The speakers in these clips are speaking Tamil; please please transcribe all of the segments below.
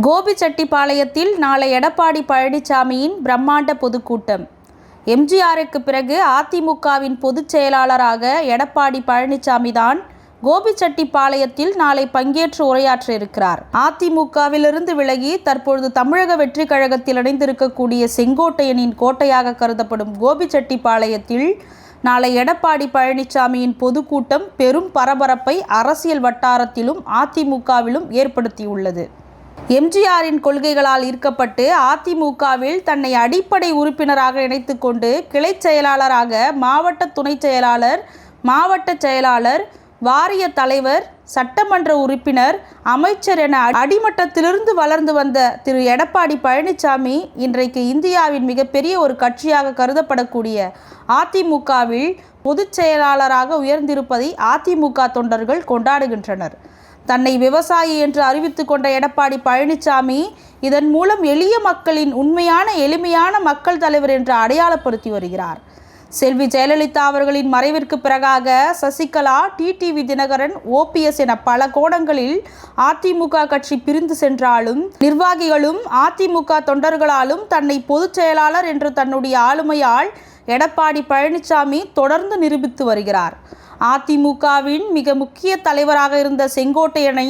கோபிச்செட்டிப்பாளையத்தில் நாளை எடப்பாடி பழனிசாமியின் பிரம்மாண்ட பொதுக்கூட்டம். எம்ஜிஆருக்கு பிறகு அதிமுகவின் பொதுச் செயலாளராக எடப்பாடி பழனிசாமி தான் கோபிச்செட்டிப்பாளையத்தில் நாளை பங்கேற்று உரையாற்ற இருக்கிறார். அதிமுகவிலிருந்து விலகி தற்பொழுது தமிழக வெற்றி கழகத்தில் இணைந்திருக்கக்கூடிய செங்கோட்டையனின் கோட்டையாக கருதப்படும் கோபிச்செட்டிப்பாளையத்தில் நாளை எடப்பாடி பழனிசாமியின் பொதுக்கூட்டம் பெரும் பரபரப்பை அரசியல் வட்டாரத்திலும் அதிமுகவிலும் ஏற்படுத்தியுள்ளது. எம்ஜிஆரின் கொள்கைகளால் ஈர்க்கப்பட்டு அதிமுகவில் தன்னை அடிப்படை உறுப்பினராக இணைத்துக்கொண்டு கிளை செயலாளராக மாவட்ட துணை செயலாளர், மாவட்ட செயலாளர், வாரிய தலைவர், சட்டமன்ற உறுப்பினர், அமைச்சர் என அடிமட்டத்திலிருந்து வளர்ந்து வந்த திரு எடப்பாடி பழனிசாமி இன்றைக்கு இந்தியாவின் மிகப்பெரிய ஒரு கட்சியாக கருதப்படக்கூடிய அதிமுகவில் பொதுச் செயலாளராக உயர்ந்திருப்பதை அதிமுக தொண்டர்கள் கொண்டாடுகின்றனர். தன்னை விவசாயி என்று அறிவித்து கொண்ட எடப்பாடி பழனிசாமி இதன் மூலம் எளிய மக்களின் உண்மையான எளிமையான மக்கள் தலைவர் என்று அடையாளப்படுத்தி வருகிறார். செல்வி ஜெயலலிதா அவர்களின் மறைவிற்கு பிறகாக சசிகலா, டிடிவி தினகரன், ஓபிஎஸ் என பல கோணங்களில் அதிமுக கட்சி பிரிந்து சென்றாலும் நிர்வாகிகளும் அதிமுக தொண்டர்களாலும் தன்னை பொதுச் செயலாளர் என்று தன்னுடைய ஆளுமையால் எடப்பாடி பழனிசாமி தொடர்ந்து நிரூபித்து வருகிறார். அதிமுகவின் மிக முக்கிய தலைவராக இருந்த செங்கோட்டையனை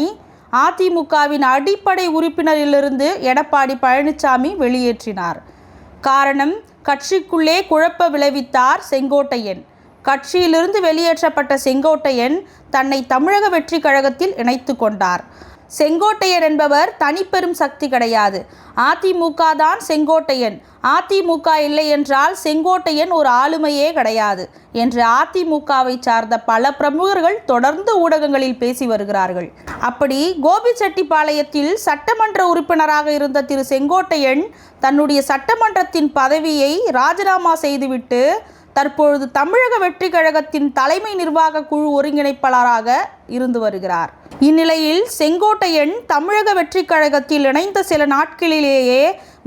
அதிமுகவின் அடிப்படை உறுப்பினரிலிருந்து எடப்பாடி பழனிசாமி வெளியேற்றினார். காரணம், கட்சிக்குள்ளே குழப்ப விளைவித்தார் செங்கோட்டையன். கட்சியிலிருந்து வெளியேற்றப்பட்ட செங்கோட்டையன் தன்னை தமிழக வெற்றி கழகத்தில் இணைத்து கொண்டார். செங்கோட்டையன் என்பவர் தனிப்பெரும் சக்தி கிடையாது. அதிமுக தான் செங்கோட்டையன். அதிமுக இல்லை என்றால் செங்கோட்டையன் ஒரு ஆளுமையே கிடையாது என்று அதிமுகவை சார்ந்த பல பிரமுகர்கள் தொடர்ந்து ஊடகங்களில் பேசி வருகிறார்கள். அப்படி கோபிச்செட்டிப்பாளையத்தில் சட்டமன்ற உறுப்பினராக இருந்த திரு செங்கோட்டையன் தன்னுடைய சட்டமன்றத்தின் பதவியை ராஜினாமா செய்துவிட்டு தற்பொழுது தமிழக வெற்றி கழகத்தின் தலைமை நிர்வாக குழு ஒருங்கிணைப்பாளராக இருந்து வருகிறார். இந்நிலையில் செங்கோட்டையன் தமிழக வெற்றி கழகத்தில் இணைந்த சில நாட்களிலேயே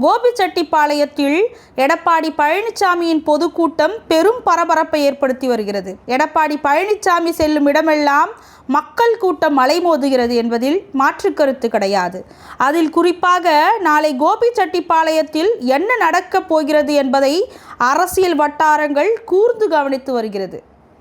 கோபிச்செட்டிப்பாளையத்தில் எடப்பாடி பழனிசாமியின் பொதுக்கூட்டம் பெரும் பரபரப்பை ஏற்படுத்தி வருகிறது. எடப்பாடி பழனிசாமி செல்லும் இடமெல்லாம் மக்கள் கூட்டம் அலைமோதுகிறது என்பதில் மாற்று கருத்து கிடையாது. அதில் குறிப்பாக நாளை கோபிச்செட்டிப்பாளையத்தில் என்ன நடக்கப் போகிறது என்பதை அரசியல் வட்டாரங்கள் கூர்ந்து கவனித்து வருகிறது.